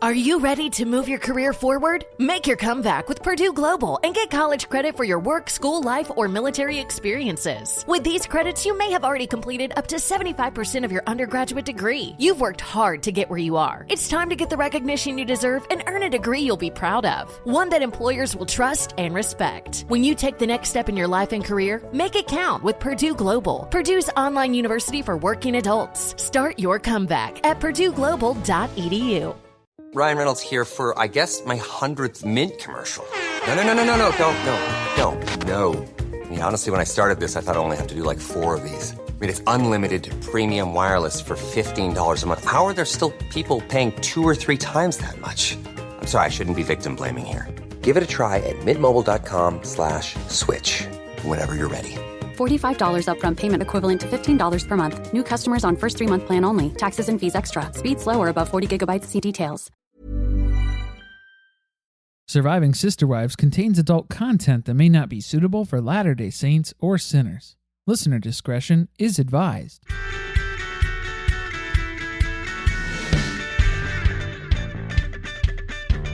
Are you ready to move your career forward? Make your comeback with Purdue Global and get college credit for your work, school life, or military experiences. With these credits, you may have already completed up to 75% of your undergraduate degree. You've worked hard to get where you are. It's time to get the recognition you deserve and earn a degree you'll be proud of. One that employers will trust and respect. When you take the next step in your life and career, make it count with Purdue Global, Purdue's online university for working adults. Start your comeback at purdueglobal.edu. Ryan Reynolds here for, I guess, my 100th Mint commercial. No, don't. I mean, honestly, when I started this, I thought I only have to do like 4 of these. I mean, it's unlimited premium wireless for $15 a month. How are there still people paying 2 or 3 times that much? I'm sorry, I shouldn't be victim blaming here. Give it a try at mintmobile.com/switch. Whenever you're ready. $45 upfront payment equivalent to $15 per month. New customers on first 3-month plan only. Taxes and fees extra. Speed slower above 40 gigabytes. See details. Surviving Sister Wives contains adult content that may not be suitable for Latter-day Saints or sinners. Listener discretion is advised.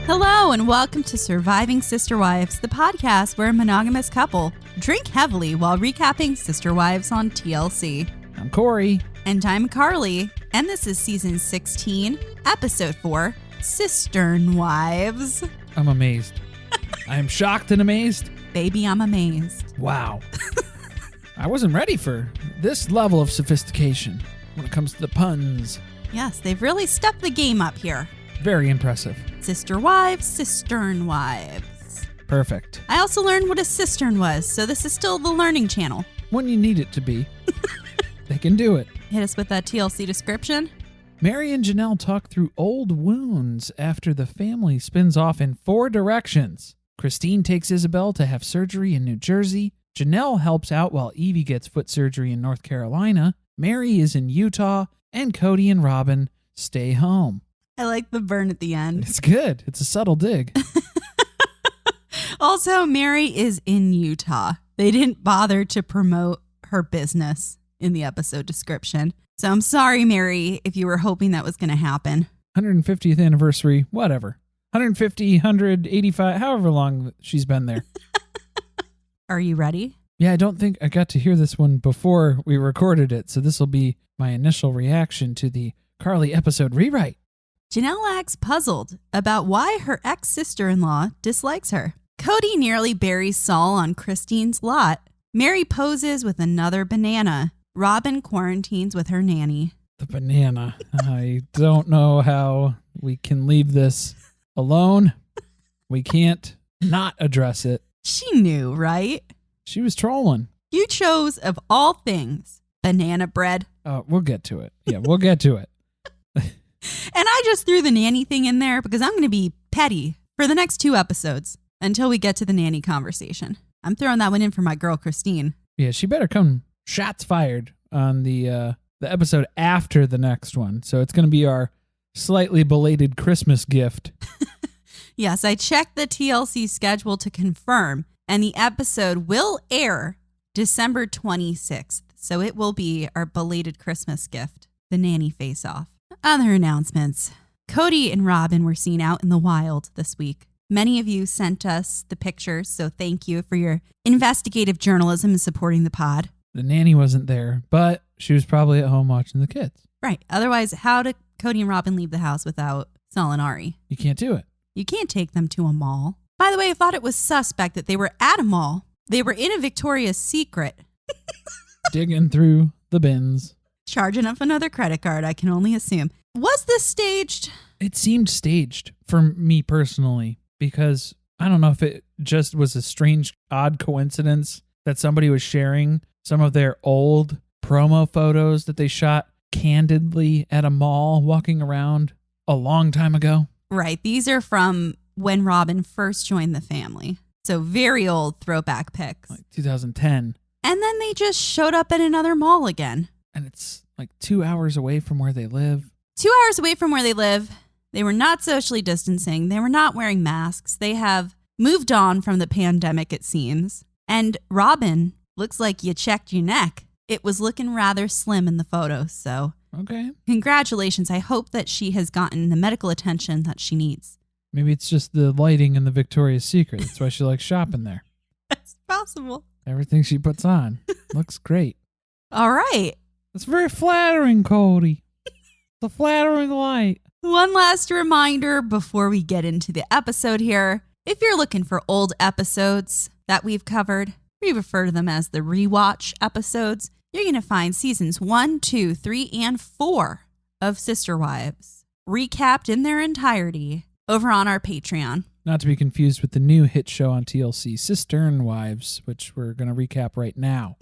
Hello and welcome to Surviving Sister Wives, the podcast where a monogamous couple drink heavily while recapping Sister Wives on TLC. I'm Corey. And I'm Carly, and this is season 16, episode 4, Cistern Wives. I'm amazed. I am shocked and amazed. Baby, I'm amazed. Wow. I wasn't ready for this level of sophistication when it comes to the puns. Yes, they've really stepped the game up here. Very impressive. Sister Wives, Cistern Wives. Perfect. I also learned what a cistern was, so this is still the learning channel. When you need it to be. They can do it. Hit us with that TLC description. Meri and Janelle talk through old wounds after the family spins off in 4 directions. Christine takes Isabel to have surgery in New Jersey. Janelle helps out while Evie gets foot surgery in North Carolina. Meri is in Utah. And Kody and Robyn stay home. I like the burn at the end. It's good. It's a subtle dig. Also, Meri is in Utah. They didn't bother to promote her business in the episode description. So I'm sorry, Meri, if you were hoping that was going to happen. 150th anniversary, whatever. 150, 185, however long she's been there. Are you ready? Yeah, I don't think I got to hear this one before we recorded it, so this will be my initial reaction to the Carly episode rewrite. Janelle acts puzzled about why her ex-sister-in-law dislikes her. Kody nearly buries Saul on Christine's lot. Meri poses with another banana. Robyn quarantines with her nanny. The banana. I don't know how we can leave this alone. We can't not address it. She knew, right? She was trolling. You chose, of all things, banana bread. We'll get to it. Yeah, we'll get to it. And I just threw the nanny thing in there because I'm going to be petty for the next 2 episodes until we get to the nanny conversation. I'm throwing that one in for my girl, Christine. Yeah, she better come shots fired on the episode after the next one. So it's going to be our slightly belated Christmas gift. Yes, I checked the TLC schedule to confirm, and the episode will air December 26th. So it will be our belated Christmas gift, the nanny face-off. Other announcements. Kody and Robyn were seen out in the wild this week. Many of you sent us the pictures, so thank you for your investigative journalism and supporting the pod. The nanny wasn't there, but she was probably at home watching the kids. Right. Otherwise, how did Kody and Robyn leave the house without Saul and Ari? You can't do it. You can't take them to a mall. By the way, I thought it was suspect that they were at a mall. They were in a Victoria's Secret. Digging through the bins. Charging up another credit card, I can only assume. Was this staged? It seemed staged for me personally, because I don't know if it just was a strange, odd coincidence that somebody was sharing some of their old promo photos that they shot candidly at a mall walking around a long time ago. Right. These are from when Robyn first joined the family. So very old throwback pics. Like 2010. And then they just showed up at another mall again. And it's like 2 hours away from where they live. 2 hours away from where they live. They were not socially distancing. They were not wearing masks. They have moved on from the pandemic, it seems. And Robyn looks like you checked your neck. It was looking rather slim in the photos, so Okay. Congratulations. I hope that she has gotten the medical attention that she needs. Maybe it's just the lighting in the Victoria's Secret. That's why she likes shopping there. That's possible. Everything she puts on looks great. All right. It's very flattering, Kody. It's a flattering light. One last reminder before we get into the episode here. If you're looking for old episodes that we've covered, we refer to them as the rewatch episodes. You're going to find seasons 1, 2, 3, and 4 of Cistern Wives recapped in their entirety over on our Patreon. Not to be confused with the new hit show on TLC, Cistern Wives, which we're going to recap right now.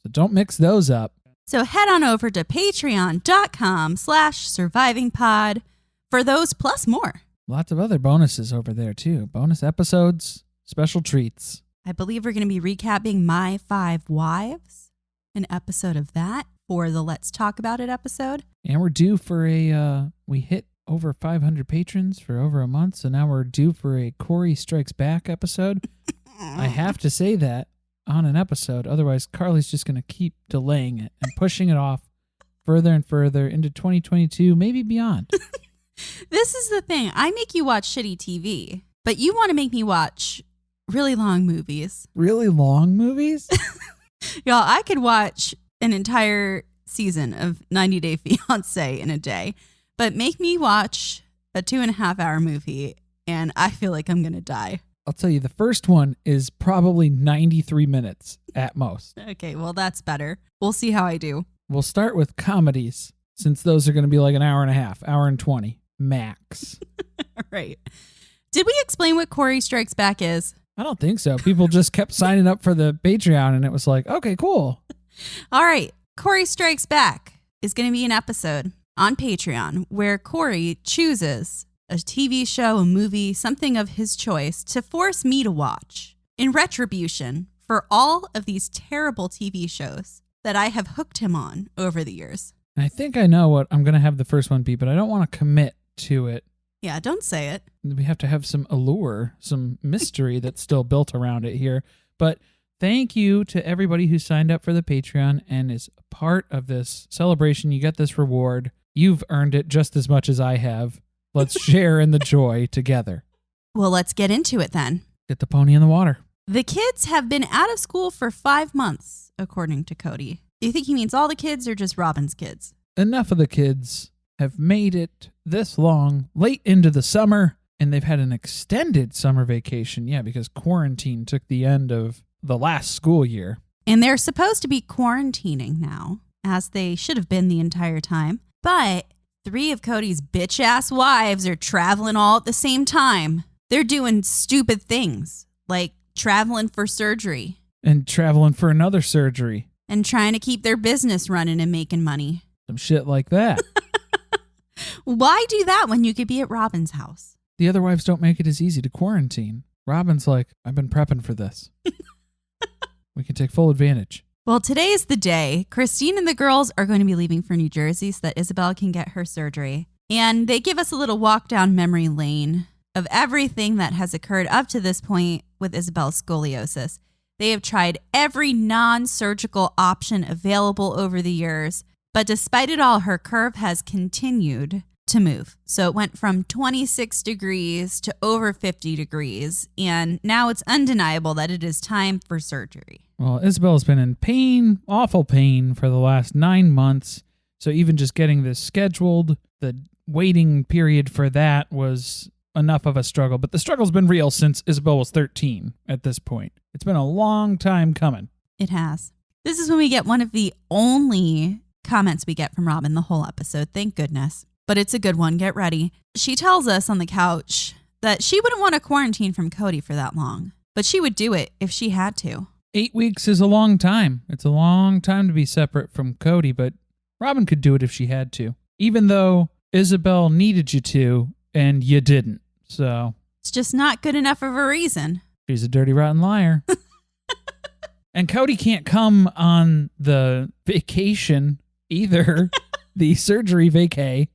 So don't mix those up. So head on over to patreon.com/survivingpod for those plus more. Lots of other bonuses over there, too. Bonus episodes, special treats. I believe we're going to be recapping My 5 Wives, an episode of that for the Let's Talk About It episode. And we're due for we hit over 500 patrons for over a month, so now we're due for a Kody Strikes Back episode. I have to say that on an episode, otherwise Carly's just going to keep delaying it and pushing it off further and further into 2022, maybe beyond. This is the thing. I make you watch shitty TV, but you want to make me watch really long movies. Really long movies? Y'all, I could watch an entire season of 90 Day Fiancé in a day, but make me watch a 2.5-hour movie and I feel like I'm going to die. I'll tell you, the first one is probably 93 minutes at most. Okay, well, that's better. We'll see how I do. We'll start with comedies, since those are going to be like an hour and a half, hour and 20, max. All right. Did we explain what Kody Strikes Back is? I don't think so. People just kept signing up for the Patreon, and it was like, okay, cool. All right. Kody Strikes Back is going to be an episode on Patreon where Kody chooses a TV show, a movie, something of his choice to force me to watch in retribution for all of these terrible TV shows that I have hooked him on over the years. I think I know what I'm going to have the first one be, but I don't want to commit to it. Yeah, don't say it. We have to have some allure, some mystery that's still built around it here. But thank you to everybody who signed up for the Patreon and is a part of this celebration. You get this reward. You've earned it just as much as I have. Let's share in the joy together. Well, let's get into it then. Get the pony in the water. The kids have been out of school for 5 months, according to Kody. Do you think he means all the kids or just Robyn's kids? Enough of the kids have made it this long, late into the summer, and they've had an extended summer vacation. Yeah, because quarantine took the end of the last school year. And they're supposed to be quarantining now, as they should have been the entire time. But 3 of Kody's bitch-ass wives are traveling all at the same time. They're doing stupid things, like traveling for surgery. And traveling for another surgery. And trying to keep their business running and making money. Some shit like that. Why do that when you could be at Robyn's house? The other wives don't make it as easy to quarantine. Robyn's like, I've been prepping for this. We can take full advantage. Well, today's the day. Christine and the girls are going to be leaving for New Jersey so that Isabel can get her surgery. And they give us a little walk down memory lane of everything that has occurred up to this point with Isabel's scoliosis. They have tried every non-surgical option available over the years, but despite it all, her curve has continued to move. So it went from 26 degrees to over 50 degrees, and now it's undeniable that it is time for surgery. Well, Isabel's been in pain, awful pain, for the last 9 months. So even just getting this scheduled, the waiting period for that was enough of a struggle. But the struggle's been real since Isabel was 13 at this point. It's been a long time coming. It has. This is when we get one of the only comments we get from Robyn the whole episode. Thank goodness. But it's a good one. Get ready. She tells us on the couch that she wouldn't want to quarantine from Kody for that long, but she would do it if she had to. 8 weeks is a long time. It's a long time to be separate from Kody, but Robyn could do it if she had to, even though Isabel needed you to and you didn't. So it's just not good enough of a reason. She's a dirty, rotten liar. And Kody can't come on the vacation either, the surgery vacay,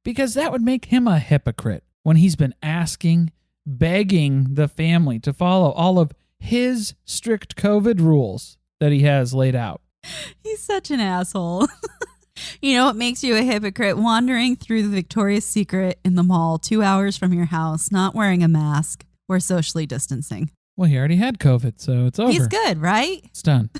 because that would make him a hypocrite when he's been asking, begging the family to follow all of his strict COVID rules that he has laid out. He's such an asshole. You know what makes you a hypocrite? Wandering through the Victoria's Secret in the mall 2 hours from your house, not wearing a mask or socially distancing. Well, he already had COVID, so it's over. He's good, right? It's done.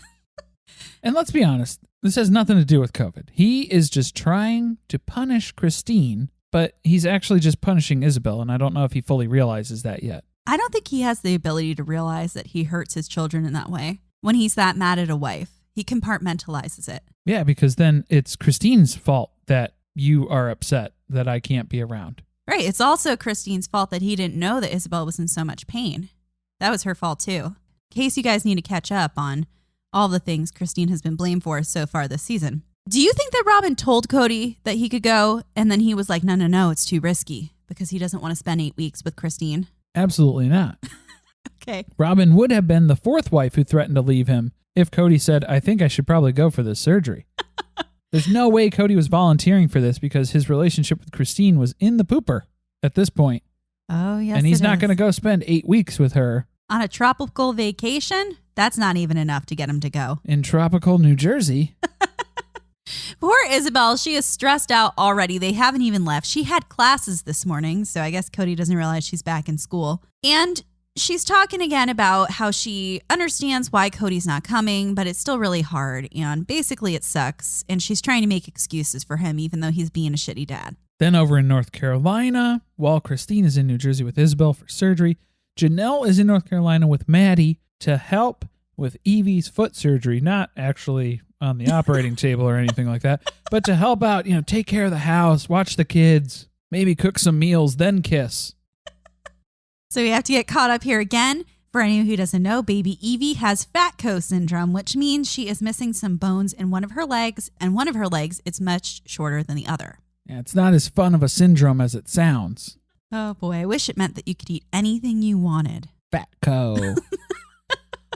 And let's be honest, this has nothing to do with COVID. He is just trying to punish Christine, but he's actually just punishing Isabel, and I don't know if he fully realizes that yet. I don't think he has the ability to realize that he hurts his children in that way. When he's that mad at a wife, he compartmentalizes it. Yeah, because then it's Christine's fault that you are upset that I can't be around. Right. It's also Christine's fault that he didn't know that Isabel was in so much pain. That was her fault too. In case you guys need to catch up on all the things Christine has been blamed for so far this season. Do you think that Robyn told Kody that he could go and then he was like, no, it's too risky because he doesn't want to spend 8 weeks with Christine? Absolutely not. Okay. Robyn would have been the fourth wife who threatened to leave him if Kody said, I think I should probably go for this surgery. There's no way Kody was volunteering for this because his relationship with Christine was in the pooper at this point. Oh, yes. And he's not going to go spend 8 weeks with her. On a tropical vacation? That's not even enough to get him to go. In tropical New Jersey. Poor Isabel, she is stressed out already. They haven't even left. She had classes this morning, so I guess Kody doesn't realize she's back in school. And she's talking again about how she understands why Kody's not coming, but it's still really hard. And basically it sucks. And she's trying to make excuses for him, even though he's being a shitty dad. Then over in North Carolina, while Christine is in New Jersey with Isabel for surgery, Janelle is in North Carolina with Maddie to help with Evie's foot surgery, not actually on the operating table or anything like that, but to help out, take care of the house, watch the kids, maybe cook some meals, then kiss. So we have to get caught up here again. For anyone who doesn't know, baby Evie has Fatco syndrome, which means she is missing some bones in one of her legs, and one of her legs is much shorter than the other. Yeah, it's not as fun of a syndrome as it sounds. Oh boy, I wish it meant that you could eat anything you wanted. Fatco.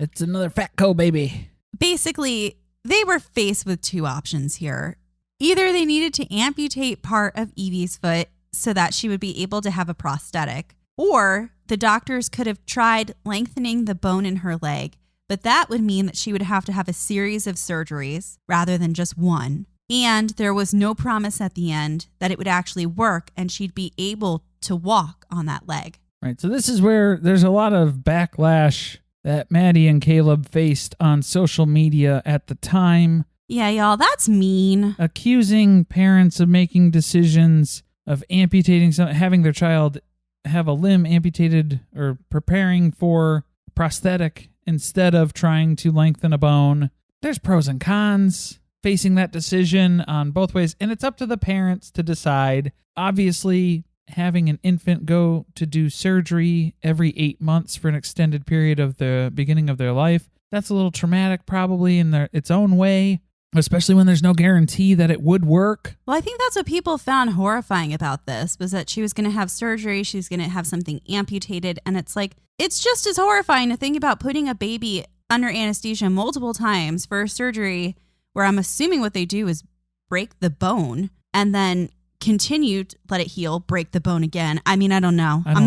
It's another Fatco baby. Basically, they were faced with two options here. Either they needed to amputate part of Evie's foot so that she would be able to have a prosthetic, or the doctors could have tried lengthening the bone in her leg, but that would mean that she would have to have a series of surgeries rather than just one. And there was no promise at the end that it would actually work and she'd be able to walk on that leg. Right, so this is where there's a lot of backlash that Maddie and Caleb faced on social media at the time. Yeah, y'all, that's mean. Accusing parents of making decisions, of amputating, having their child have a limb amputated or preparing for prosthetic instead of trying to lengthen a bone. There's pros and cons facing that decision on both ways, and it's up to the parents to decide. Obviously, having an infant go to do surgery every 8 months for an extended period of the beginning of their life, that's a little traumatic probably in its own way, especially when there's no guarantee that it would work. Well, I think that's what people found horrifying about this, was that she was going to have surgery, she's going to have something amputated, and it's like, it's just as horrifying to think about putting a baby under anesthesia multiple times for a surgery where I'm assuming what they do is break the bone and then continue to let it heal, break the bone again. I mean, I don't know. I'm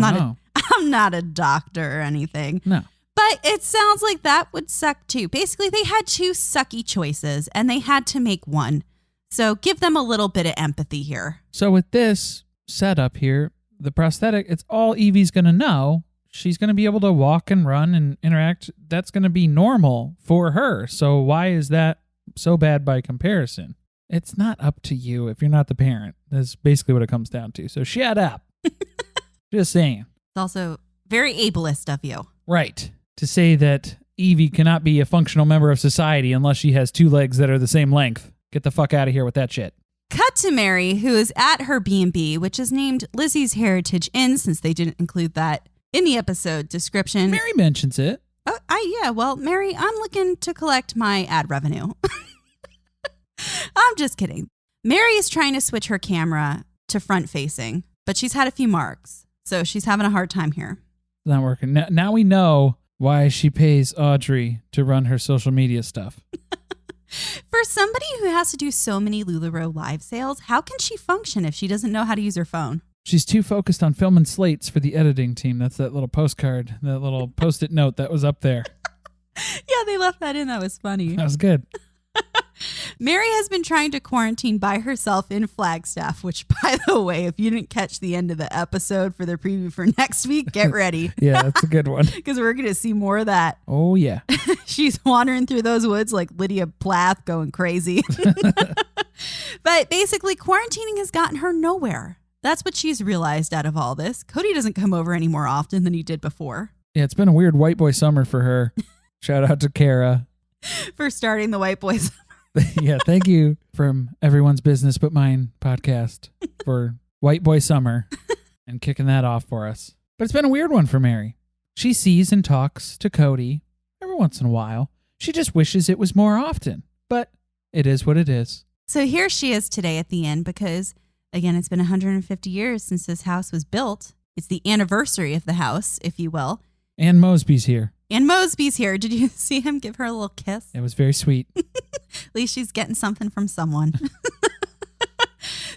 not a doctor or anything. No. But it sounds like that would suck too. Basically, they had two sucky choices and they had to make one. So give them a little bit of empathy here. So with this setup here, the prosthetic, it's all Evie's going to know. She's going to be able to walk and run and interact. That's going to be normal for her. So why is that so bad by comparison? It's not up to you if you're not the parent. That's basically what it comes down to. So shut up. Just saying. It's also very ableist of you. Right. To say that Evie cannot be a functional member of society unless she has two legs that are the same length. Get the fuck out of here with that shit. Cut to Meri, who is at her B&B, which is named Lizzie's Heritage Inn, since they didn't include that in the episode description. Meri mentions it. Oh, yeah. Well, Meri, I'm looking to collect my ad revenue. I'm just kidding. Meri is trying to switch her camera to front facing, but she's had a few marks, so she's having a hard time here. It's not working. Now we know why she pays Audrey to run her social media stuff. For somebody who has to do so many LuLaRoe live sales, how can she function if she doesn't know how to use her phone? She's too focused on filming slates for the editing team. That's that little postcard, that little Post-it note that was up there. Yeah, they left that in. That was funny. That was good. Meri has been trying to quarantine by herself in Flagstaff, which, by the way, if you didn't catch the end of the episode for the preview for next week, get ready. Yeah, that's a good one. Because we're going to see more of that. Oh, yeah. She's wandering through those woods like Lydia Plath going crazy. But basically, quarantining has gotten her nowhere. That's what she's realized out of all this. Kody doesn't come over any more often than he did before. Yeah, it's been a weird white boy summer for her. Shout out to Kara. For starting the White Boys. Yeah, thank you from Everyone's Business But Mine podcast for White Boy Summer and kicking that off for us. But it's been a weird one for Meri. She sees and talks to Kody every once in a while. She just wishes it was more often. But it is what it is. So here she is today at the end because, again, it's been 150 years since this house was built. It's the anniversary of the house, if you will. And Mosby's here. And Mosby's here. Did you see him give her a little kiss? It was very sweet. At least she's getting something from someone.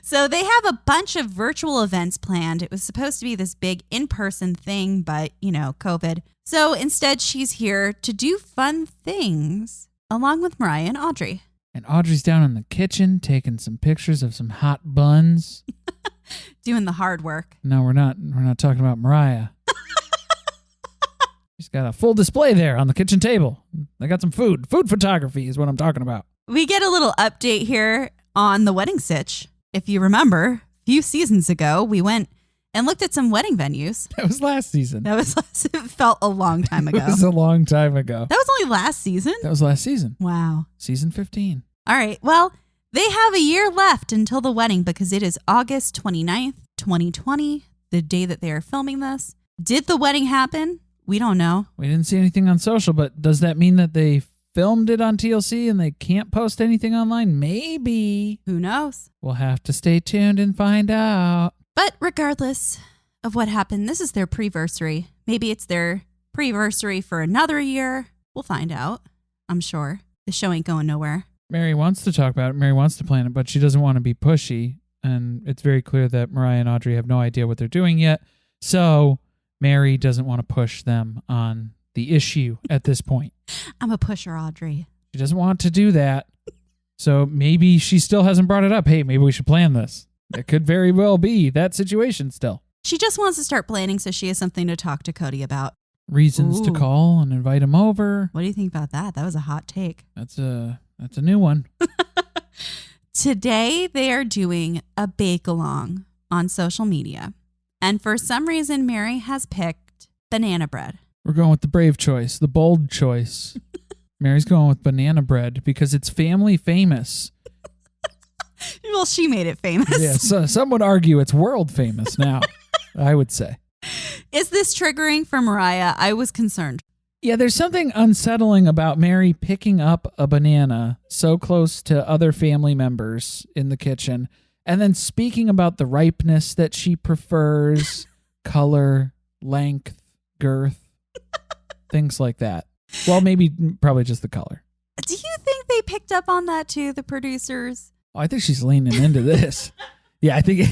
So they have a bunch of virtual events planned. It was supposed to be this big in-person thing, but, COVID. So instead, she's here to do fun things along with Mariah and Audrey. And Audrey's down in the kitchen taking some pictures of some hot buns. Doing the hard work. No, we're not talking about Mariah. She's got a full display there on the kitchen table. They got some food. Food photography is what I'm talking about. We get a little update here on the wedding sitch. If you remember, a few seasons ago, we went and looked at some wedding venues. That was last season. It felt a long time ago. It was a long time ago. That was only last season? That was last season. Wow. Season 15. All right. Well, they have a year left until the wedding because it is August 29th, 2020, the day that they are filming this. Did the wedding happen? We don't know. We didn't see anything on social, but does that mean that they filmed it on TLC and they can't post anything online? Maybe. Who knows? We'll have to stay tuned and find out. But regardless of what happened, this is their pre-versary. Maybe it's their pre-versary for another year. We'll find out, I'm sure. The show ain't going nowhere. Meri wants to talk about it. Meri wants to plan it, but she doesn't want to be pushy. And it's very clear that Mariah and Audrey have no idea what they're doing yet. So Meri doesn't want to push them on the issue at this point. I'm a pusher, Audrey. She doesn't want to do that. So maybe she still hasn't brought it up. Hey, maybe we should plan this. It could very well be that situation still. She just wants to start planning so she has something to talk to Kody about. Reasons to call and invite him over. What do you think about that? That was a hot take. That's a new one. Today, they are doing a bake-along on social media. And for some reason, Meri has picked banana bread. We're going with the brave choice, the bold choice. Meri's going with banana bread because it's family famous. Well, she made it famous. Yeah, so some would argue it's world famous now, I would say. Is this triggering for Mariah? I was concerned. Yeah, there's something unsettling about Meri picking up a banana so close to other family members in the kitchen and then speaking about the ripeness that she prefers, color, length, girth, things like that. Well, probably just the color. Do you think they picked up on that too, the producers? Oh, I think she's leaning into this. Yeah, I think...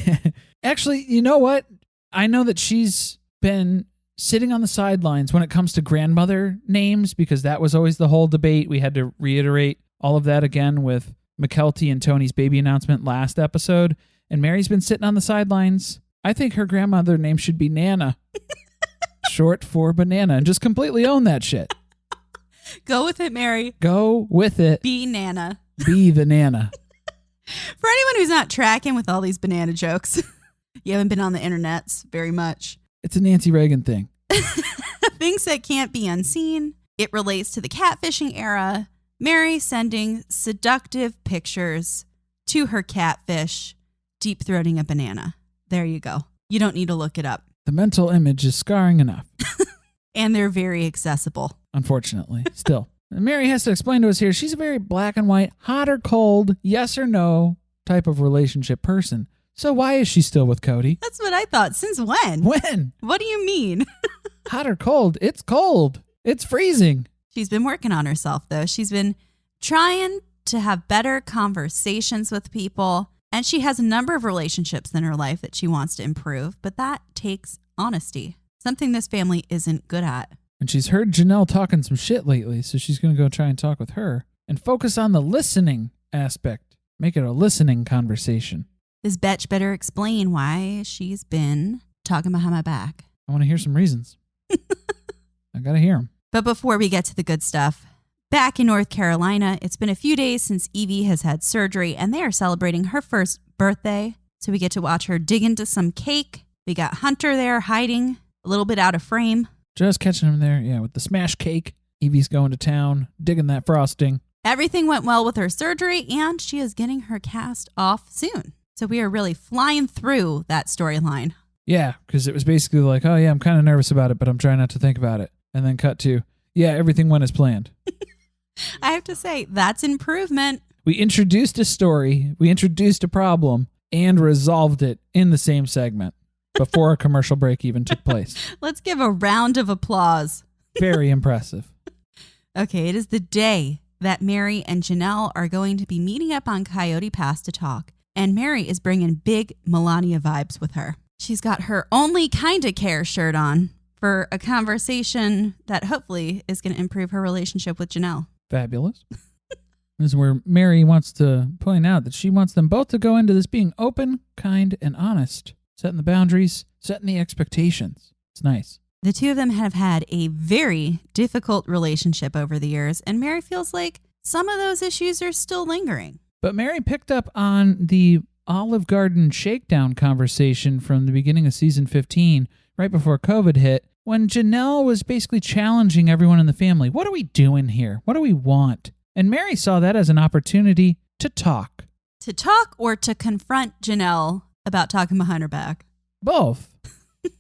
Actually, you know what? I know that she's been sitting on the sidelines when it comes to grandmother names because that was always the whole debate. We had to reiterate all of that again with McKelty and Tony's baby announcement last episode. And Meri's been sitting on the sidelines. I think her grandmother name should be Nana. Short for banana. And just completely own that shit. Go with it, Meri. Go with it. Be Nana. Be the Nana. For anyone who's not tracking with all these banana jokes, you haven't been on the internets very much. It's a Nancy Reagan thing. Things that can't be unseen. It relates to the catfishing era. Meri sending seductive pictures to her catfish, deep throating a banana. There you go. You don't need to look it up. The mental image is scarring enough. And they're very accessible. Unfortunately, still. Meri has to explain to us here, she's a very black and white, hot or cold, yes or no type of relationship person. So why is she still with Kody? That's what I thought. Since when? When? What do you mean? Hot or cold? It's cold. It's freezing. She's been working on herself, though. She's been trying to have better conversations with people. And she has a number of relationships in her life that she wants to improve. But that takes honesty. Something this family isn't good at. And she's heard Janelle talking some shit lately, so she's going to go try and talk with her and focus on the listening aspect. Make it a listening conversation. This bitch better explain why she's been talking behind my back. I want to hear some reasons. I got to hear them. But before we get to the good stuff, back in North Carolina, it's been a few days since Evie has had surgery, and they are celebrating her first birthday. So we get to watch her dig into some cake. We got Hunter there hiding, a little bit out of frame. Just catching him there, yeah, with the smash cake. Evie's going to town, digging that frosting. Everything went well with her surgery, and she is getting her cast off soon. So we are really flying through that storyline. Yeah, because it was basically like, oh yeah, I'm kind of nervous about it, but I'm trying not to think about it. And then cut to, yeah, everything went as planned. I have to say, that's improvement. We introduced a story, we introduced a problem, and resolved it in the same segment before a commercial break even took place. Let's give a round of applause. Very impressive. Okay, it is the day that Meri and Janelle are going to be meeting up on Coyote Pass to talk, and Meri is bringing big Melania vibes with her. She's got her only kinda care shirt on for a conversation that hopefully is going to improve her relationship with Janelle. Fabulous. This is where Meri wants to point out that she wants them both to go into this being open, kind, and honest, setting the boundaries, setting the expectations. It's nice. The two of them have had a very difficult relationship over the years, and Meri feels like some of those issues are still lingering. But Meri picked up on the Olive Garden shakedown conversation from the beginning of season 15, right before COVID hit, when Janelle was basically challenging everyone in the family. What are we doing here? What do we want? And Meri saw that as an opportunity to talk. To talk or to confront Janelle about talking behind her back? Both.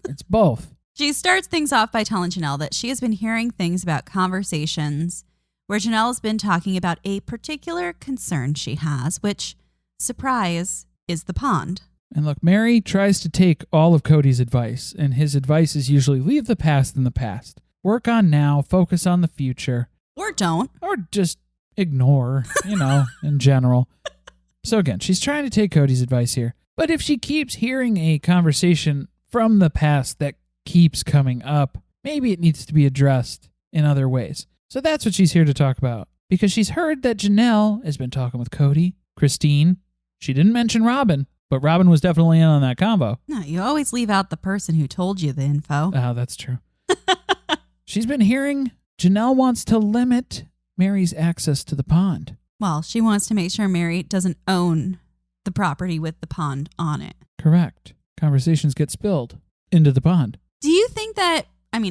It's both. She starts things off by telling Janelle that she has been hearing things about conversations where Janelle has been talking about a particular concern she has, which, surprise, is the pond. And look, Meri tries to take all of Kody's advice, and his advice is usually leave the past in the past. Work on now, focus on the future. Or don't. Or just ignore, in general. So again, she's trying to take Kody's advice here. But if she keeps hearing a conversation from the past that keeps coming up, maybe it needs to be addressed in other ways. So that's what she's here to talk about. Because she's heard that Janelle has been talking with Kody, Christine. She didn't mention Robyn, but Robyn was definitely in on that convo. No, you always leave out the person who told you the info. Oh, that's true. She's been hearing Janelle wants to limit Meri's access to the pond. Well, she wants to make sure Meri doesn't own the property with the pond on it. Correct. Conversations get spilled into the pond. Do you think that,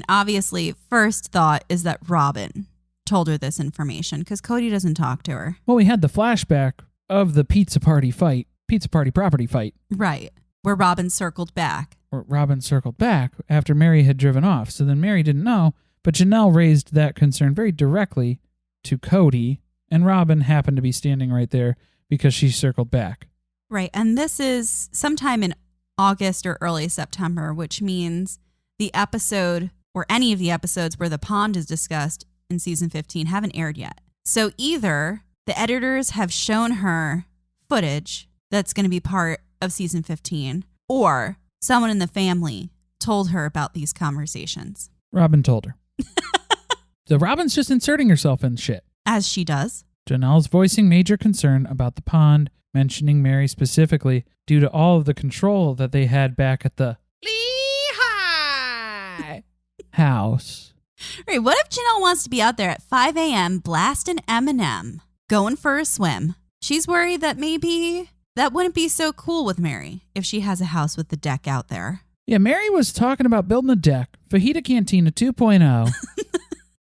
obviously, first thought is that Robyn told her this information because Kody doesn't talk to her. Well, we had the flashback of the pizza party property fight. Right. Where Robyn circled back. Or Robyn circled back after Meri had driven off. So then Meri didn't know, but Janelle raised that concern very directly to Kody, and Robyn happened to be standing right there because she circled back. Right. And this is sometime in August or early September, which means the episode or any of the episodes where the pond is discussed in season 15 haven't aired yet. So either the editors have shown her footage that's going to be part of season 15, or someone in the family told her about these conversations. Robyn told her. So Robyn's just inserting herself in shit. As she does. Janelle's voicing major concern about the pond, mentioning Meri specifically due to all of the control that they had back at the Lehigh house. Right, what if Janelle wants to be out there at 5 a.m. blasting Eminem, going for a swim? She's worried that maybe that wouldn't be so cool with Meri if she has a house with the deck out there. Yeah, Meri was talking about building a deck, Fajita Cantina 2.0.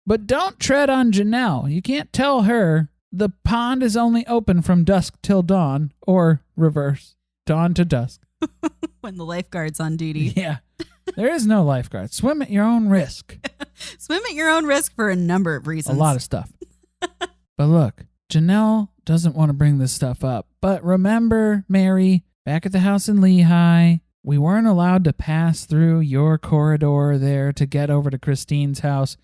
But don't tread on Janelle. You can't tell her the pond is only open from dusk till dawn, or reverse, dawn to dusk. When the lifeguard's on duty. Yeah. There is no lifeguard. Swim at your own risk. Swim at your own risk for a number of reasons. A lot of stuff. But look, Janelle doesn't want to bring this stuff up. But remember, Meri, back at the house in Lehigh, we weren't allowed to pass through your corridor there to get over to Christine's house.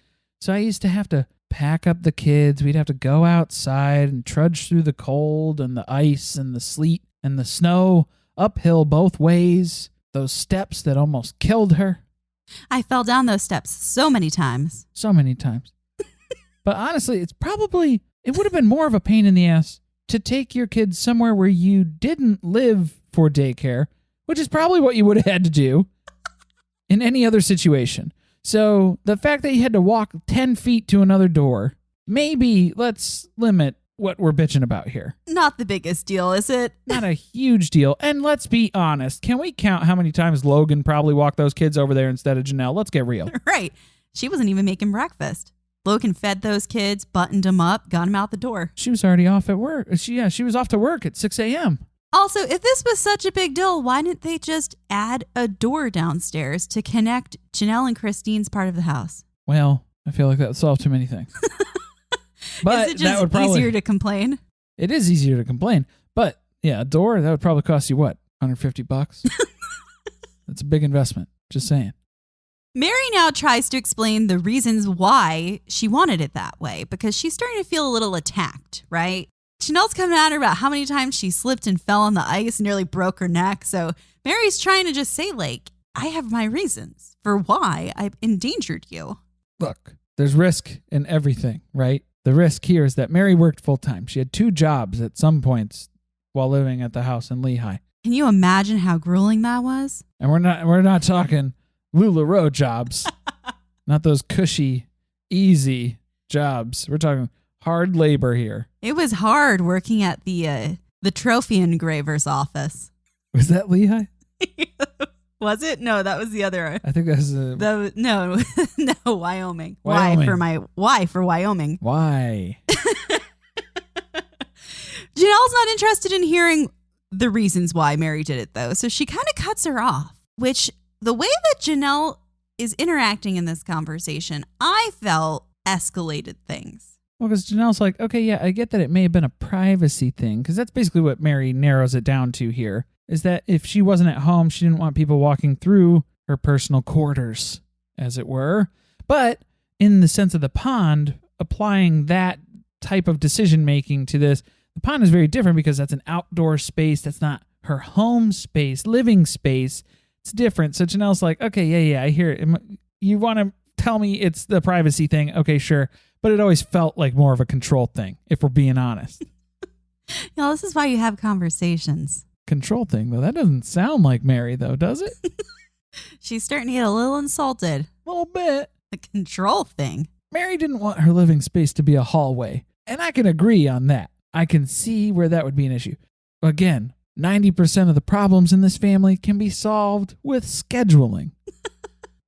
So I used to have to pack up the kids. We'd have to go outside and trudge through the cold and the ice and the sleet and the snow uphill both ways. Those steps that almost killed her. I fell down those steps so many times. So many times. But honestly, it would have been more of a pain in the ass to take your kids somewhere where you didn't live for daycare, which is probably what you would have had to do in any other situation. So the fact that you had to walk 10 feet to another door, maybe let's limit what we're bitching about here. Not the biggest deal, is it? Not a huge deal. And let's be honest. Can we count how many times Logan probably walked those kids over there instead of Janelle? Let's get real. Right. She wasn't even making breakfast. Logan fed those kids, buttoned them up, got them out the door. She was already off at work. She was off to work at 6 a.m. Also, if this was such a big deal, why didn't they just add a door downstairs to connect Janelle and Christine's part of the house? Well, I feel like that would solve too many things. But is it just easier to complain? It is easier to complain. But yeah, a door, that would probably cost you what? $150? That's a big investment. Just saying. Meri now tries to explain the reasons why she wanted it that way because she's starting to feel a little attacked, right? Janelle's coming at her about how many times she slipped and fell on the ice and nearly broke her neck. So Meri's trying to just say, like, I have my reasons for why I've endangered you. Look, there's risk in everything, right? The risk here is that Meri worked full time. She had 2 jobs at some points while living at the house in Lehigh. Can you imagine how grueling that was? And we're not talking LuLaRoe jobs. Not those cushy, easy jobs. We're talking hard labor here. It was hard working at the trophy engraver's office. Was that Lehigh? Was it? No, that was the other. I think that was no, Wyoming. Wyoming. Why for Wyoming? Why? Janelle's not interested in hearing the reasons why Meri did it, though. So she kind of cuts her off, which the way that Janelle is interacting in this conversation, I felt escalated things. Well, because Janelle's like, okay, yeah, I get that it may have been a privacy thing, because that's basically what Meri narrows it down to here, is that if she wasn't at home, she didn't want people walking through her personal quarters, as it were. But in the sense of the pond, applying that type of decision-making to this, the pond is very different because that's an outdoor space. That's not her home space, living space. It's different. So Janelle's like, okay, yeah, I hear it. You want to tell me it's the privacy thing? Okay, sure. But it always felt like more of a control thing, if we're being honest. This is why you have conversations. Control thing, though. That doesn't sound like Meri, though, does it? She's starting to get a little insulted. A little bit. The control thing. Meri didn't want her living space to be a hallway. And I can agree on that. I can see where that would be an issue. Again, 90% of the problems in this family can be solved with scheduling.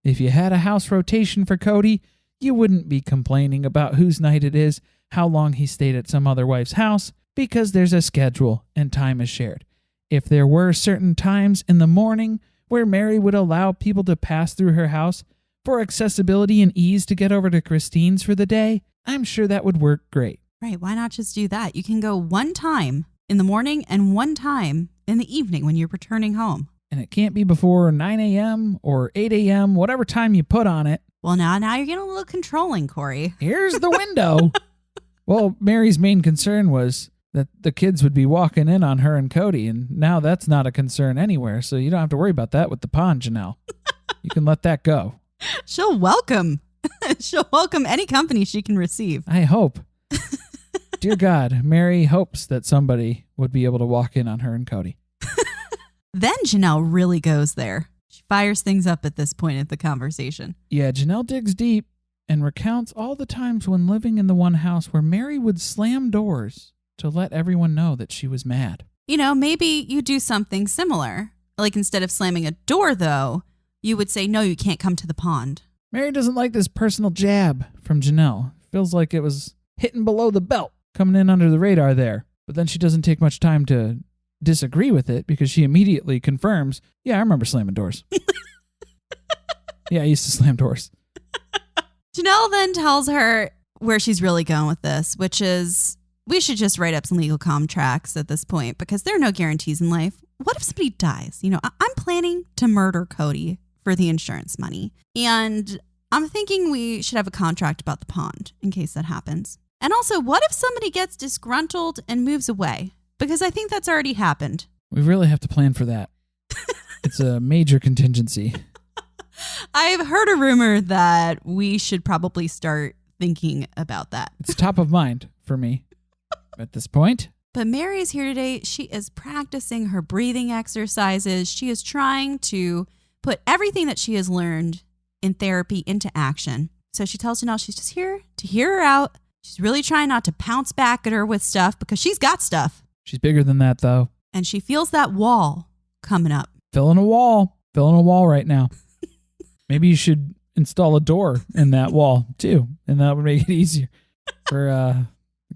If you had a house rotation for Kody, you wouldn't be complaining about whose night it is, how long he stayed at some other wife's house, because there's a schedule and time is shared. If there were certain times in the morning where Meri would allow people to pass through her house for accessibility and ease to get over to Christine's for the day, I'm sure that would work great. Right, why not just do that? You can go one time in the morning and one time in the evening when you're returning home. And it can't be before 9 a.m. or 8 a.m., whatever time you put on it. Well, now you're getting a little controlling, Corey. Here's the window. Well, Meri's main concern was that the kids would be walking in on her and Kody, and now that's not a concern anywhere, so you don't have to worry about that with the pond, Janelle. You can let that go. She'll welcome any company she can receive. I hope. Dear God, Meri hopes that somebody would be able to walk in on her and Kody. Then Janelle really goes there. She fires things up at this point in the conversation. Yeah, Janelle digs deep and recounts all the times when living in the one house where Meri would slam doors to let everyone know that she was mad. Maybe you do something similar. Like instead of slamming a door, though, you would say, no, you can't come to the pond. Meri doesn't like this personal jab from Janelle. Feels like it was hitting below the belt, coming in under the radar there. But then she doesn't take much time to disagree with it because she immediately confirms, yeah, I remember slamming doors. Yeah, I used to slam doors. Janelle then tells her where she's really going with this, which is we should just write up some legal contracts at this point because there are no guarantees in life. What if somebody dies? I'm planning to murder Kody for the insurance money. And I'm thinking we should have a contract about the pond in case that happens. And also, what if somebody gets disgruntled and moves away? Because I think that's already happened. We really have to plan for that. It's a major contingency. I've heard a rumor that we should probably start thinking about that. It's top of mind for me at this point. But Meri's here today. She is practicing her breathing exercises. She is trying to put everything that she has learned in therapy into action. So she tells Janelle she's just here to hear her out. She's really trying not to pounce back at her with stuff because she's got stuff. She's bigger than that, though. And she feels that wall coming up. Filling a wall right now. Maybe you should install a door in that wall, too. And that would make it easier for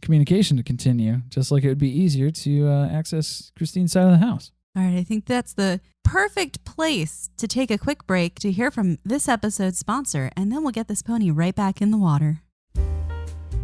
communication to continue, just like it would be easier to access Christine's side of the house. All right, I think that's the perfect place to take a quick break to hear from this episode's sponsor, and then we'll get this pony right back in the water.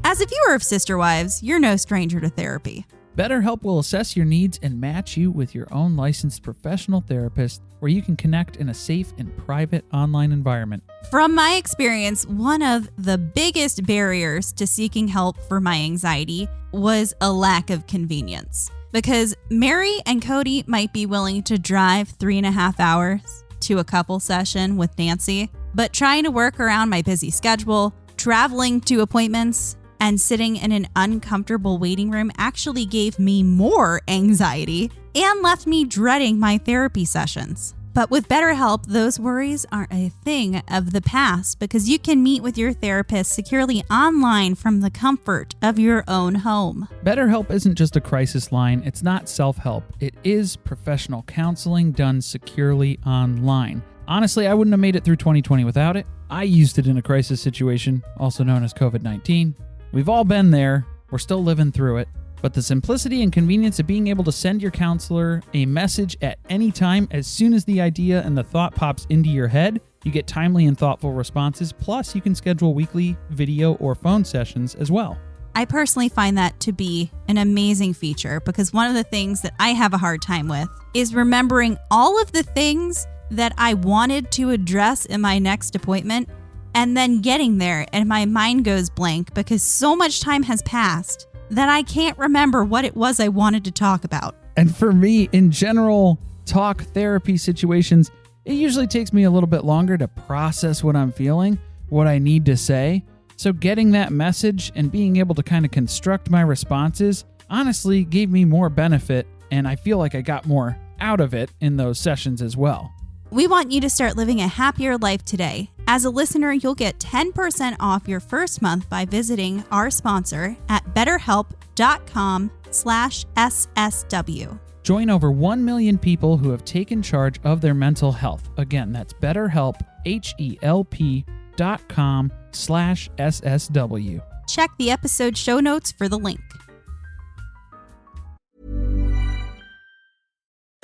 As a viewer of Sister Wives, you're no stranger to therapy. BetterHelp will assess your needs and match you with your own licensed professional therapist, where you can connect in a safe and private online environment. From my experience, one of the biggest barriers to seeking help for my anxiety was a lack of convenience. Because Meri and Kody might be willing to drive 3.5 hours to a couple session with Nancy, but trying to work around my busy schedule, traveling to appointments, and sitting in an uncomfortable waiting room actually gave me more anxiety and left me dreading my therapy sessions. But with BetterHelp, those worries are a thing of the past because you can meet with your therapist securely online from the comfort of your own home. BetterHelp isn't just a crisis line. It's not self-help. It is professional counseling done securely online. Honestly, I wouldn't have made it through 2020 without it. I used it in a crisis situation, also known as COVID-19. We've all been there. We're still living through it. But the simplicity and convenience of being able to send your counselor a message at any time as soon as the idea and the thought pops into your head, you get timely and thoughtful responses. Plus, you can schedule weekly video or phone sessions as well. I personally find that to be an amazing feature because one of the things that I have a hard time with is remembering all of the things that I wanted to address in my next appointment and then getting there and my mind goes blank because so much time has passed that I can't remember what it was I wanted to talk about. And for me, in general, talk therapy situations, it usually takes me a little bit longer to process what I'm feeling, what I need to say. So getting that message and being able to kind of construct my responses honestly gave me more benefit, and I feel like I got more out of it in those sessions as well. We want you to start living a happier life today. As a listener, you'll get 10% off your first month by visiting our sponsor at betterhelp.com/SSW. Join over 1 million people who have taken charge of their mental health. Again, that's BetterHelp, HELP.com/SSW. Check the episode show notes for the link.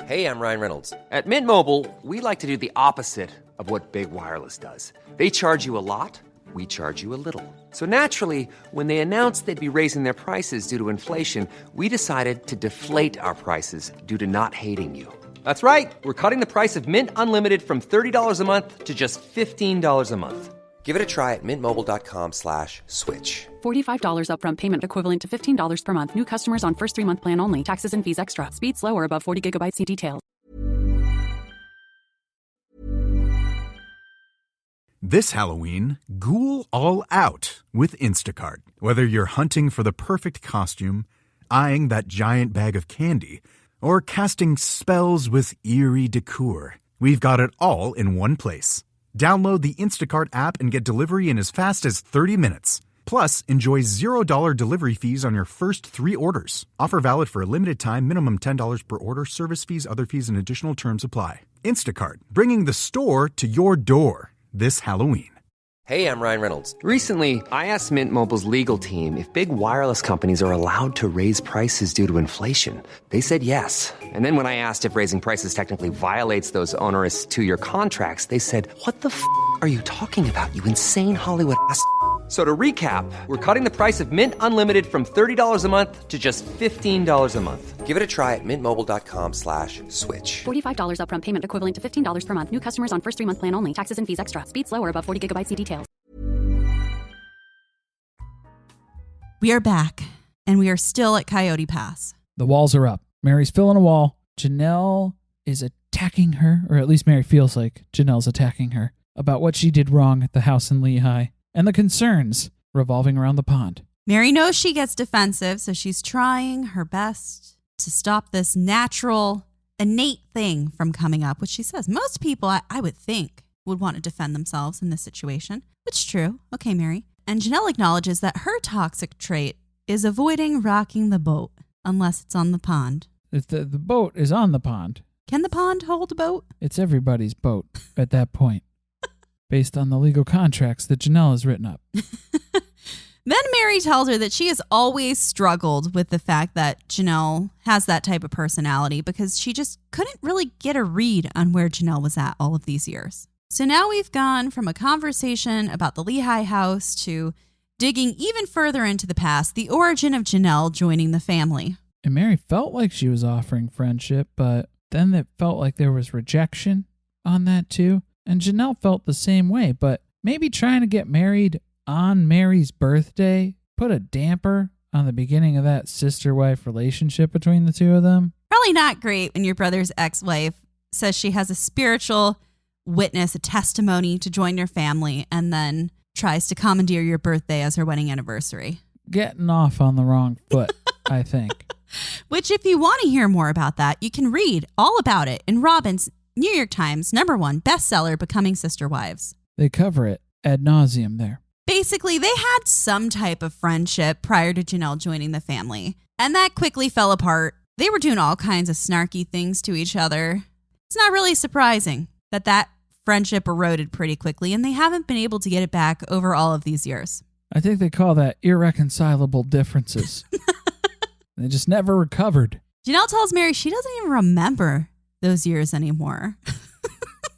Hey, I'm Ryan Reynolds. At Mint Mobile, we like to do the opposite of what Big Wireless does. They charge you a lot, we charge you a little. So naturally, when they announced they'd be raising their prices due to inflation, we decided to deflate our prices due to not hating you. That's right. We're cutting the price of Mint Unlimited from $30 a month to just $15 a month. Give it a try at mintmobile.com/switch. $45 upfront payment equivalent to $15 per month. New customers on first 3-month plan only. Taxes and fees extra. Speed slower above 40 gigabytes. See details. This Halloween, ghoul all out with Instacart. Whether you're hunting for the perfect costume, eyeing that giant bag of candy, or casting spells with eerie decor, we've got it all in one place. Download the Instacart app and get delivery in as fast as 30 minutes. Plus, enjoy $0 delivery fees on your first 3 orders. Offer valid for a limited time, minimum $10 per order, service fees, other fees, and additional terms apply. Instacart, bringing the store to your door this Halloween. Hey, I'm Ryan Reynolds. Recently, I asked Mint Mobile's legal team if big wireless companies are allowed to raise prices due to inflation. They said yes. And then when I asked if raising prices technically violates those onerous 2-year contracts, they said, "What the f*** are you talking about, you insane Hollywood ass?" So to recap, we're cutting the price of Mint Unlimited from $30 a month to just $15 a month. Give it a try at mintmobile.com/switch. $45 upfront payment equivalent to $15 per month. New customers on first 3-month plan only. Taxes and fees extra. Speed slower above 40 gigabytes. See details. We are back, and we are still at Coyote Pass. The walls are up. Meri's filling a wall. Janelle is attacking her, or at least Meri feels like Janelle's attacking her, about what she did wrong at the house in Lehigh and the concerns revolving around the pond. Meri knows she gets defensive, so she's trying her best to stop this natural, innate thing from coming up, which she says most people, I would think, would want to defend themselves in this situation. Which is true. Okay, Meri. And Janelle acknowledges that her toxic trait is avoiding rocking the boat unless it's on the pond. If the boat is on the pond. Can the pond hold a boat? It's everybody's boat at that point, based on the legal contracts that Janelle has written up. Then Meri tells her that she has always struggled with the fact that Janelle has that type of personality because she just couldn't really get a read on where Janelle was at all of these years. So now we've gone from a conversation about the Lehigh house to digging even further into the past, the origin of Janelle joining the family. And Meri felt like she was offering friendship, but then it felt like there was rejection on that too. And Janelle felt the same way, but maybe trying to get married on Meri's birthday put a damper on the beginning of that sister-wife relationship between the two of them. Probably not great when your brother's ex-wife says she has a spiritual witness, a testimony to join your family, and then tries to commandeer your birthday as her wedding anniversary. Getting off on the wrong foot, I think. Which, if you want to hear more about that, you can read all about it in Robyn's New York Times #1 bestseller, Becoming Sister Wives. They cover it ad nauseum there. Basically, they had some type of friendship prior to Janelle joining the family, and that quickly fell apart. They were doing all kinds of snarky things to each other. It's not really surprising that friendship eroded pretty quickly, and they haven't been able to get it back over all of these years. I think they call that irreconcilable differences. They just never recovered. Janelle tells Meri she doesn't even remember those years anymore.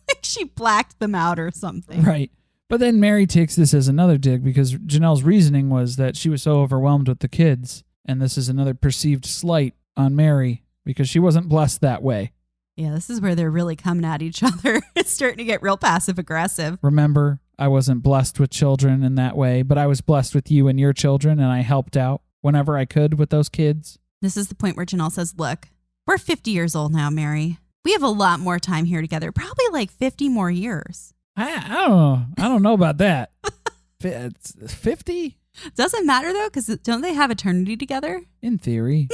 Like she blacked them out or something. Right. But then Meri takes this as another dig because Janelle's reasoning was that she was so overwhelmed with the kids, and this is another perceived slight on Meri because she wasn't blessed that way. Yeah, this is where they're really coming at each other. It's starting to get real passive-aggressive. Remember, I wasn't blessed with children in that way, but I was blessed with you and your children, and I helped out whenever I could with those kids. This is the point where Janelle says, look, we're 50 years old now, Meri. We have a lot more time here together, probably like 50 more years. I don't know. I don't know about that. 50? Doesn't matter, though, because don't they have eternity together? In theory.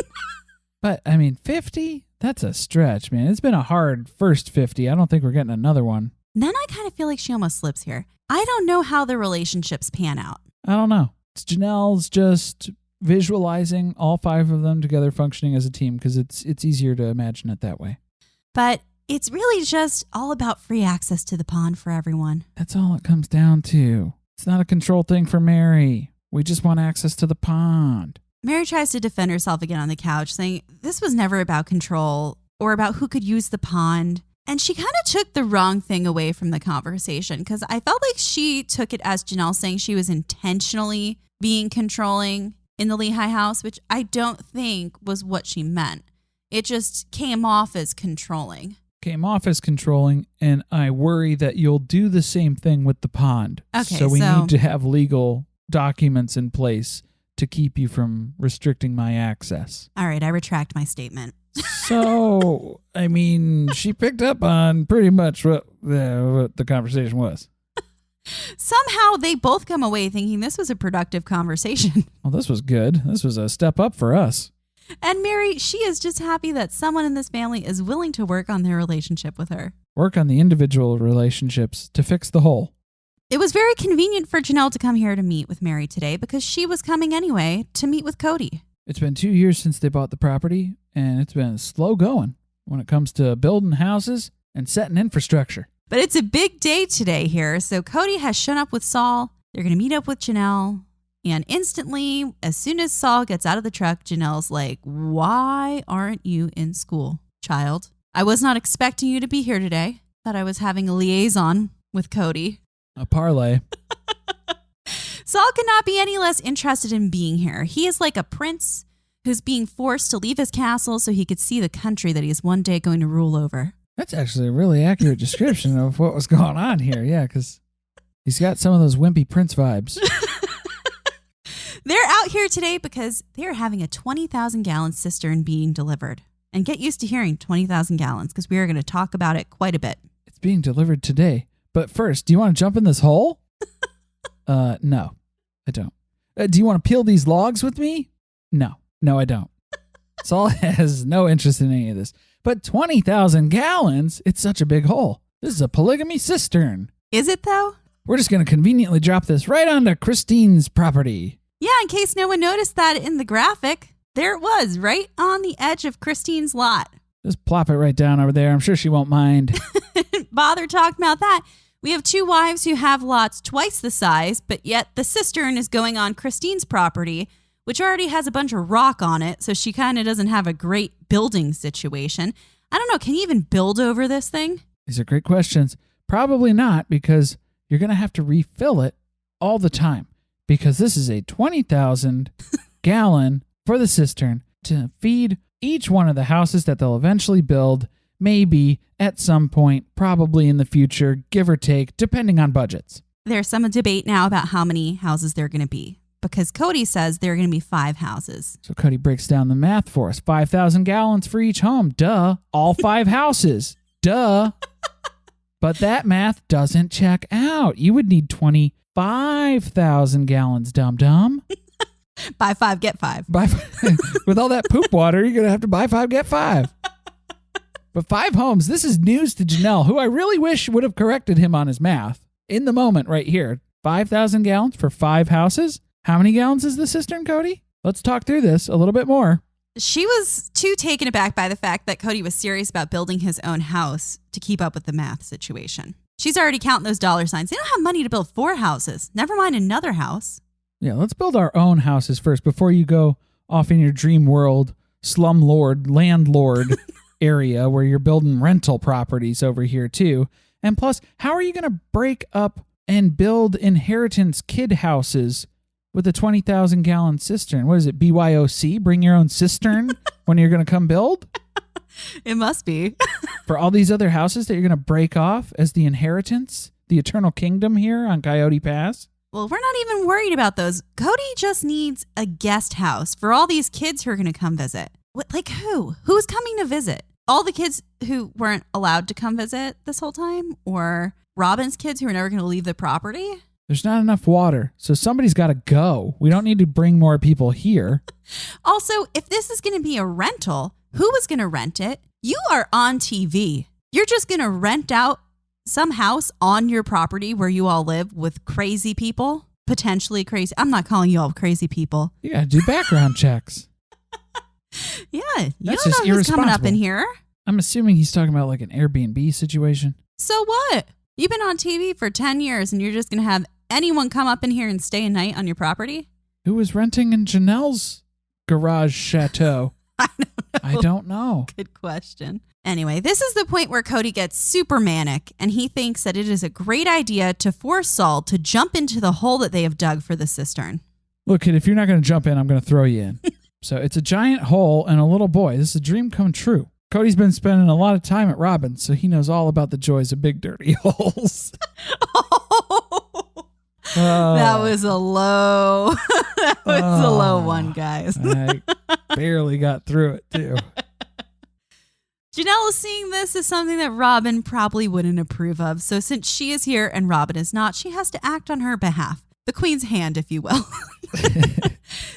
But, 50? That's a stretch, man. It's been a hard first 50. I don't think we're getting another one. Then I kind of feel like she almost slips here. I don't know how the relationships pan out. I don't know. It's Janelle's just visualizing all 5 of them together functioning as a team because it's easier to imagine it that way. But it's really just all about free access to the pond for everyone. That's all it comes down to. It's not a control thing for Meri. We just want access to the pond. Meri tries to defend herself again on the couch, saying this was never about control or about who could use the pond. And she kind of took the wrong thing away from the conversation because I felt like she took it as Janelle saying she was intentionally being controlling in the Lehigh house, which I don't think was what she meant. It just came off as controlling. And I worry that you'll do the same thing with the pond. Okay, so we need to have legal documents in place to keep you from restricting my access. All right, I retract my statement. So, she picked up on pretty much what the conversation was. Somehow they both come away thinking this was a productive conversation. Well, this was good. This was a step up for us. And Meri, she is just happy that someone in this family is willing to work on their relationship with her. Work on the individual relationships to fix the whole. It was very convenient for Janelle to come here to meet with Meri today because she was coming anyway to meet with Kody. It's been 2 years since they bought the property, and it's been slow going when it comes to building houses and setting infrastructure. But it's a big day today here, so Kody has shown up with Saul. They're going to meet up with Janelle. And instantly, as soon as Saul gets out of the truck, Janelle's like, why aren't you in school, child? I was not expecting you to be here today. Thought I was having a liaison with Kody. A parlay. Saul could not be any less interested in being here. He is like a prince who's being forced to leave his castle so he could see the country that he is one day going to rule over. That's actually a really accurate description of what was going on here. Yeah, because he's got some of those wimpy prince vibes. They're out here today because they're having a 20,000-gallon cistern being delivered. And get used to hearing 20,000 gallons because we are going to talk about it quite a bit. It's being delivered today. But first, do you want to jump in this hole? No, I don't. Do you want to peel these logs with me? No, I don't. Saul has no interest in any of this. But 20,000 gallons, it's such a big hole. This is a polygamy cistern. Is it, though? We're just going to conveniently drop this right onto Christine's property. Yeah, in case no one noticed that in the graphic, there it was, right on the edge of Christine's lot. Just plop it right down over there. I'm sure she won't mind. Bother talking about that. We have 2 wives who have lots twice the size, but yet the cistern is going on Christine's property, which already has a bunch of rock on it, so she kind of doesn't have a great building situation. I don't know, can you even build over this thing? These are great questions. Probably not, because you're going to have to refill it all the time, because this is a 20,000 gallon for the cistern to feed each one of the houses that they'll eventually build, maybe at some point, probably in the future, give or take, depending on budgets. There's some debate now about how many houses there are going to be, because Kody says there are going to be 5 houses. So Kody breaks down the math for us. 5,000 gallons for each home. Duh. All 5 houses. Duh. But that math doesn't check out. You would need 25,000 gallons, dum-dum. Buy 5, get 5. With all that poop water, you're going to have to buy 5, get 5. But 5 homes, this is news to Janelle, who I really wish would have corrected him on his math in the moment right here. 5,000 gallons for 5 houses? How many gallons is the cistern, Kody? Let's talk through this a little bit more. She was too taken aback by the fact that Kody was serious about building his own house to keep up with the math situation. She's already counting those dollar signs. They don't have money to build 4 houses, never mind another house. Yeah, let's build our own houses first before you go off in your dream world, slumlord, landlord area where you're building rental properties over here too. And plus, how are you going to break up and build inheritance kid houses with a 20,000 gallon cistern? What is it, BYOC? Bring your own cistern when you're going to come build? It must be. For all these other houses that you're going to break off as the inheritance, the eternal kingdom here on Coyote Pass? Well, we're not even worried about those. Kody just needs a guest house for all these kids who are going to come visit. What, like who? Who's coming to visit? All the kids who weren't allowed to come visit this whole time? Or Robyn's kids who are never going to leave the property? There's not enough water, so somebody's got to go. We don't need to bring more people here. Also, if this is going to be a rental, who is going to rent it? You are on TV. You're just going to rent out some house on your property where you all live with crazy people, potentially crazy. I'm not calling you all crazy people. You got to do background checks. Yeah, you That's don't just know who's coming up in irresponsible. here. I'm assuming he's talking about like an Airbnb situation. So what? You've been on TV for 10 years and you're just going to have anyone come up in here and stay a night on your property? Who was renting in Janelle's garage chateau? I don't know. Good question. Anyway, this is the point where Kody gets super manic and he thinks that it is a great idea to force Saul to jump into the hole that they have dug for the cistern. Look, kid, if you're not going to jump in, I'm going to throw you in. So it's a giant hole and a little boy. This is a dream come true. Cody's been spending a lot of time at Robyn, so he knows all about the joys of big dirty holes. That was a low. That was a low one, guys. I barely got through it, too. Janelle is seeing this as something that Robyn probably wouldn't approve of. So since she is here and Robyn is not, she has to act on her behalf. The queen's hand, if you will.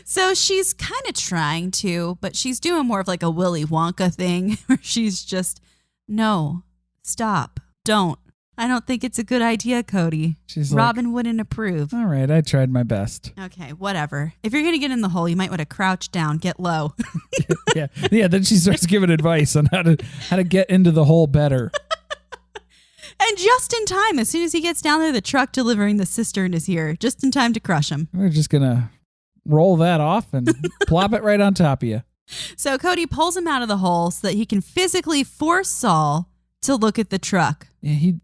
So she's kind of trying to, but she's doing more of like a Willy Wonka thing where she's just, no, stop, don't. I don't think it's a good idea, Kody. She's Robyn wouldn't approve. All right, I tried my best. Okay, whatever. If you're going to get in the hole, you might want to crouch down, get low. Yeah. Then she starts giving advice on how to get into the hole better. And just in time, as soon as he gets down there, the truck delivering the cistern is here, just in time to crush him. We're just going to roll that off and plop it right on top of you. So Kody pulls him out of the hole so that he can physically force Saul to look at the truck. Yeah, he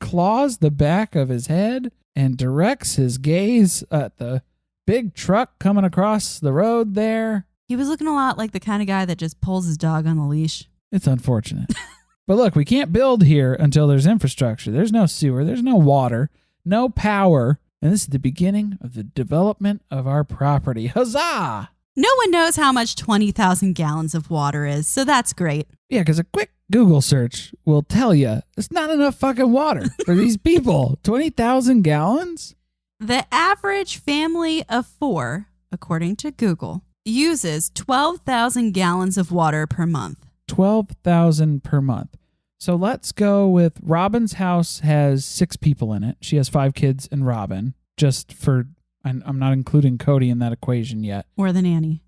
claws the back of his head and directs his gaze at the big truck coming across the road there. He was looking a lot like the kind of guy that just pulls his dog on the leash. It's unfortunate. But look, we can't build here until there's infrastructure. There's no sewer. There's no water. No power. And this is the beginning of the development of our property. Huzzah! No one knows how much 20,000 gallons of water is, so that's great. Yeah, because a quick Google search will tell you it's not enough fucking water for these people. 20,000 gallons? The average family of 4, according to Google, uses 12,000 gallons of water per month. 12,000 per month. So let's go with Robyn's house has 6 people in it. She has 5 kids and Robyn. Just for, I'm not including Kody in that equation yet. Or the nanny.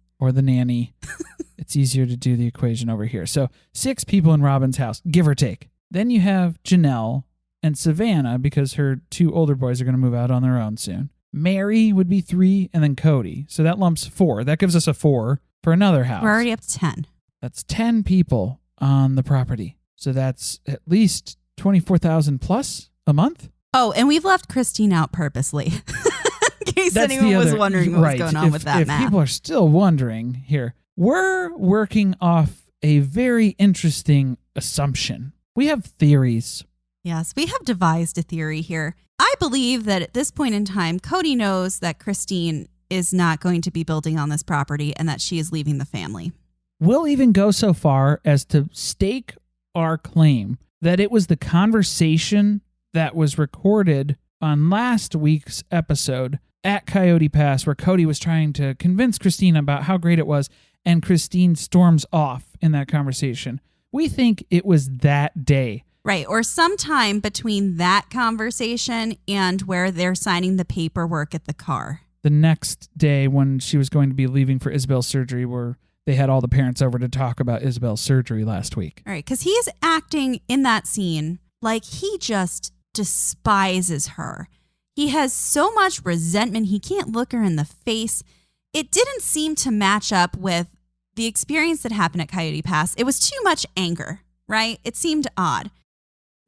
It's easier to do the equation over here. So 6 people in Robyn's house, give or take. Then you have Janelle and Savannah because her 2 older boys are going to move out on their own soon. Meri would be 3, and then Kody. So that lumps 4. That gives us a 4 for another house. We're already up to 10. That's 10 people on the property. So that's at least 24,000 plus a month. Oh, and we've left Christine out purposely. In case anyone was wondering what was going on with that math. If people are still wondering here, we're working off a very interesting assumption. We have theories. Yes, we have devised a theory here. I believe that at this point in time, Kody knows that Christine is not going to be building on this property and that she is leaving the family. We'll even go so far as to stake our claim that it was the conversation that was recorded on last week's episode at Coyote Pass where Kody was trying to convince Christine about how great it was, and Christine storms off in that conversation. We think it was that day. Right, or sometime between that conversation and where they're signing the paperwork at the car. The next day when she was going to be leaving for Isabel's surgery, where they had all the parents over to talk about Isabel's surgery last week. All right, because he's acting in that scene like he just despises her. He has so much resentment, he can't look her in the face. It didn't seem to match up with the experience that happened at Coyote Pass. It was too much anger, right? It seemed odd.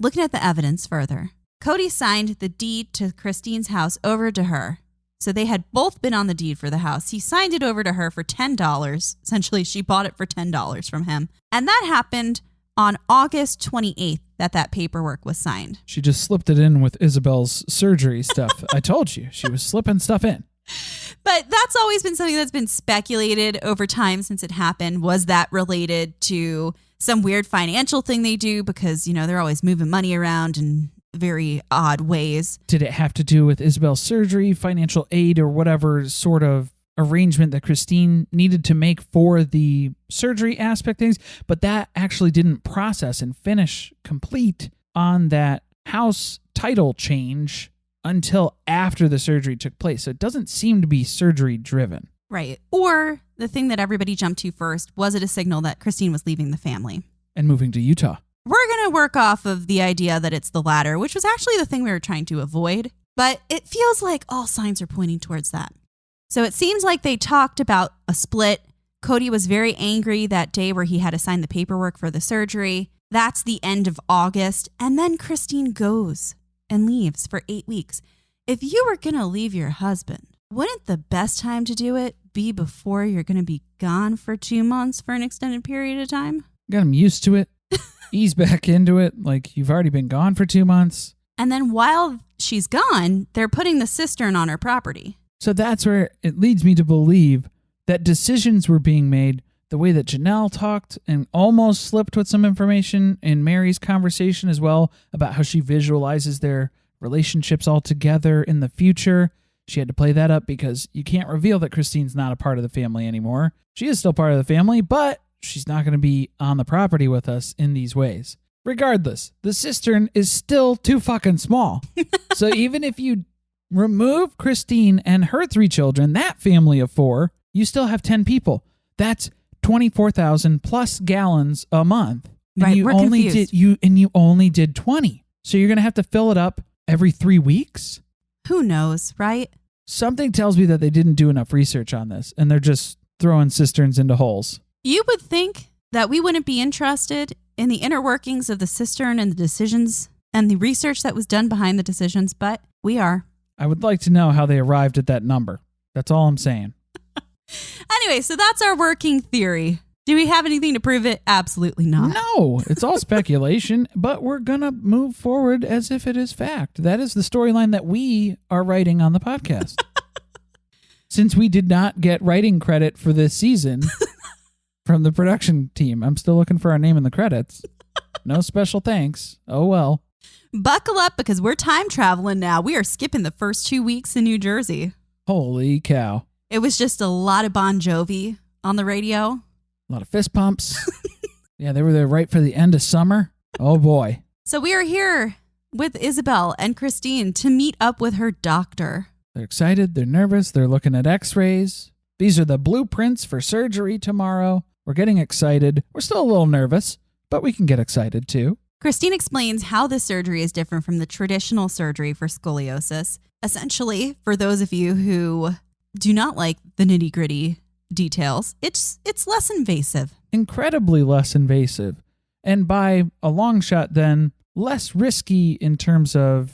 Looking at the evidence further, Kody signed the deed to Christine's house over to her. So they had both been on the deed for the house. He signed it over to her for $10. Essentially, she bought it for $10 from him. And that happened on August 28th that paperwork was signed. She just slipped it in with Isabel's surgery stuff. I told you, she was slipping stuff in. But that's always been something that's been speculated over time since it happened. Was that related to some weird financial thing they do? Because, you know, they're always moving money around in very odd ways. Did it have to do with Isabel's surgery, financial aid, or whatever sort of arrangement that Christine needed to make for the surgery aspect things? But that actually didn't process and finish complete on that house title change until after the surgery took place. So it doesn't seem to be surgery driven. Right. Or the thing that everybody jumped to first, was it a signal that Christine was leaving the family? And moving to Utah. We're going to work off of the idea that it's the latter, which was actually the thing we were trying to avoid. But it feels like all signs are pointing towards that. So it seems like they talked about a split. Kody was very angry that day where he had to sign the paperwork for the surgery. That's the end of August. And then Christine goes and leaves for 8 weeks. If you were going to leave your husband, wouldn't the best time to do it be before you're going to be gone for 2 months for an extended period of time? Got him used to it. Ease back into it like you've already been gone for 2 months. And then while she's gone, they're putting the cistern on her property. So that's where it leads me to believe that decisions were being made the way that Janelle talked and almost slipped with some information in Meri's conversation as well about how she visualizes their relationships all together in the future. She had to play that up because you can't reveal that Christine's not a part of the family anymore. She is still part of the family, but she's not going to be on the property with us in these ways. Regardless, the cistern is still too fucking small. So even if you remove Christine and her 3 children, that family of 4, you still have 10 people. That's 24,000 plus gallons a month. And right, you only did 20. So you're going to have to fill it up every 3 weeks? Who knows, right? Something tells me that they didn't do enough research on this and they're just throwing cisterns into holes. You would think that we wouldn't be interested in the inner workings of the cistern and the decisions and the research that was done behind the decisions, but we are. I would like to know how they arrived at that number. That's all I'm saying. Anyway, so that's our working theory. Do we have anything to prove it? Absolutely not. No, it's all speculation, but we're going to move forward as if it is fact. That is the storyline that we are writing on the podcast. Since we did not get writing credit for this season from the production team, I'm still looking for our name in the credits. No special thanks. Oh, well. Buckle up because we're time traveling now. We are skipping the first 2 weeks in New Jersey. Holy cow. It was just a lot of Bon Jovi on the radio. A lot of fist pumps. Yeah, they were there right for the end of summer. Oh, boy. So we are here with Isabel and Christine to meet up with her doctor. They're excited. They're nervous. They're looking at x-rays. These are the blueprints for surgery tomorrow. We're getting excited. We're still a little nervous, but we can get excited too. Christine explains how this surgery is different from the traditional surgery for scoliosis. Essentially, for those of you who do not like the nitty-gritty details, it's less invasive. Incredibly less invasive. And by a long shot, then, less risky in terms of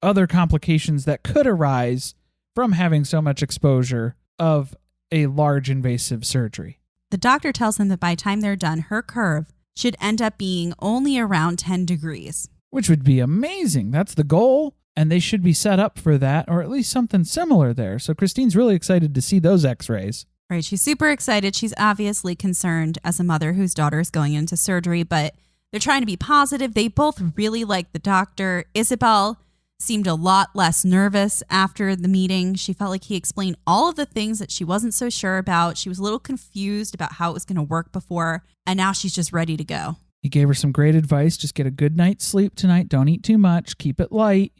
other complications that could arise from having so much exposure of a large invasive surgery. The doctor tells them that by the time they're done, her curve should end up being only around 10 degrees. Which would be amazing. That's the goal. And they should be set up for that, or at least something similar there. So Christine's really excited to see those x-rays. Right. She's super excited. She's obviously concerned as a mother whose daughter is going into surgery, but they're trying to be positive. They both really like the doctor. Isabel seemed a lot less nervous after the meeting. She felt like he explained all of the things that she wasn't so sure about. She was a little confused about how it was going to work before, and now she's just ready to go. He gave her some great advice. Just get a good night's sleep tonight. Don't eat too much. Keep it light.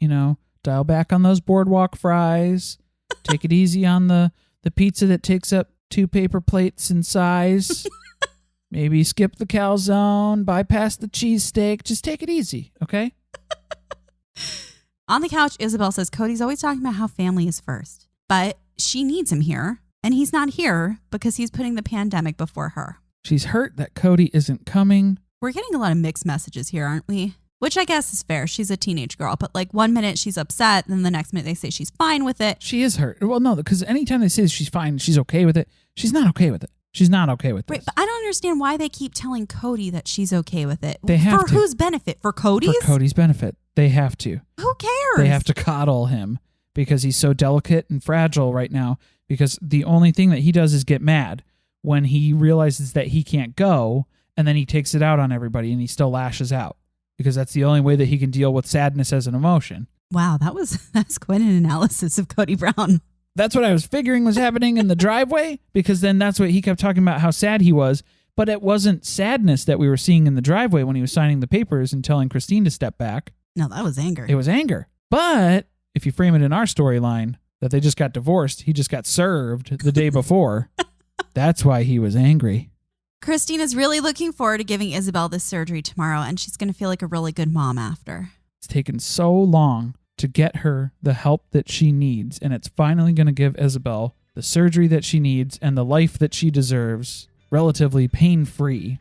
Dial back on those boardwalk fries. Take it easy on the pizza that takes up 2 paper plates in size. Maybe skip the calzone, bypass the cheesesteak. Just take it easy, okay? On the couch, Isabel says Kody's always talking about how family is first, but she needs him here, and he's not here because he's putting the pandemic before her. She's hurt that Kody isn't coming. We're getting a lot of mixed messages here, aren't we? Which I guess is fair. She's a teenage girl, but like 1 minute she's upset, then the next minute they say she's fine with it. She is hurt. Well, no, because anytime they say she's fine, she's okay with it, she's not okay with it. She's not okay with this. Right, but I don't understand why they keep telling Kody that she's okay with it. They have For to. whose benefit? For Kody's? For Kody's benefit. They have to. Who cares? They have to coddle him because he's so delicate and fragile right now, because the only thing that he does is get mad when he realizes that he can't go, and then he takes it out on everybody and he still lashes out because that's the only way that he can deal with sadness as an emotion. Wow, that's quite an analysis of Kody Brown. That's what I was figuring was happening in the driveway, because then that's what he kept talking about, how sad he was. But it wasn't sadness that we were seeing in the driveway when he was signing the papers and telling Christine to step back. No, that was anger. It was anger. But if you frame it in our storyline that they just got divorced, he just got served the day before. That's why he was angry. Christine is really looking forward to giving Isabel this surgery tomorrow, and she's going to feel like a really good mom after. It's taken so long to get her the help that she needs, and it's finally going to give Isabel the surgery that she needs and the life that she deserves, relatively pain-free.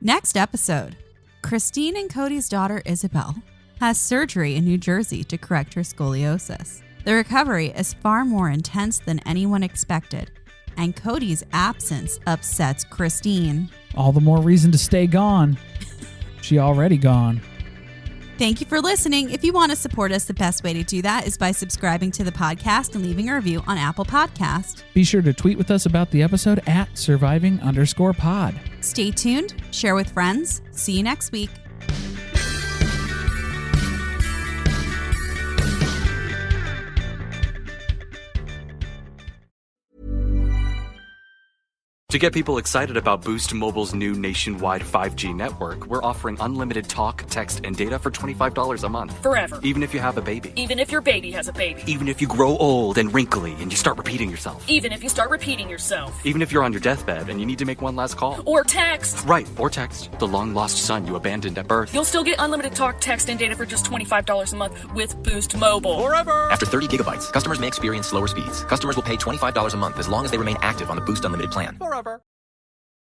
Next episode, Christine and Kody's daughter Isabel has surgery in New Jersey to correct her scoliosis. The recovery is far more intense than anyone expected, and Kody's absence upsets Christine. All the more reason to stay gone. She already gone. Thank you for listening. If you want to support us, the best way to do that is by subscribing to the podcast and leaving a review on Apple Podcast. Be sure to tweet with us about the episode at surviving_pod. Stay tuned, share with friends. See you next week. To get people excited about Boost Mobile's new nationwide 5G network, we're offering unlimited talk, text, and data for $25 a month. Forever. Even if you have a baby. Even if your baby has a baby. Even if you grow old and wrinkly and you start repeating yourself. Even if you start repeating yourself. Even if you're on your deathbed and you need to make one last call. Or text. Right, or text. The long-lost son you abandoned at birth. You'll still get unlimited talk, text, and data for just $25 a month with Boost Mobile. Forever! After 30 gigabytes, customers may experience slower speeds. Customers will pay $25 a month as long as they remain active on the Boost Unlimited plan. Forever.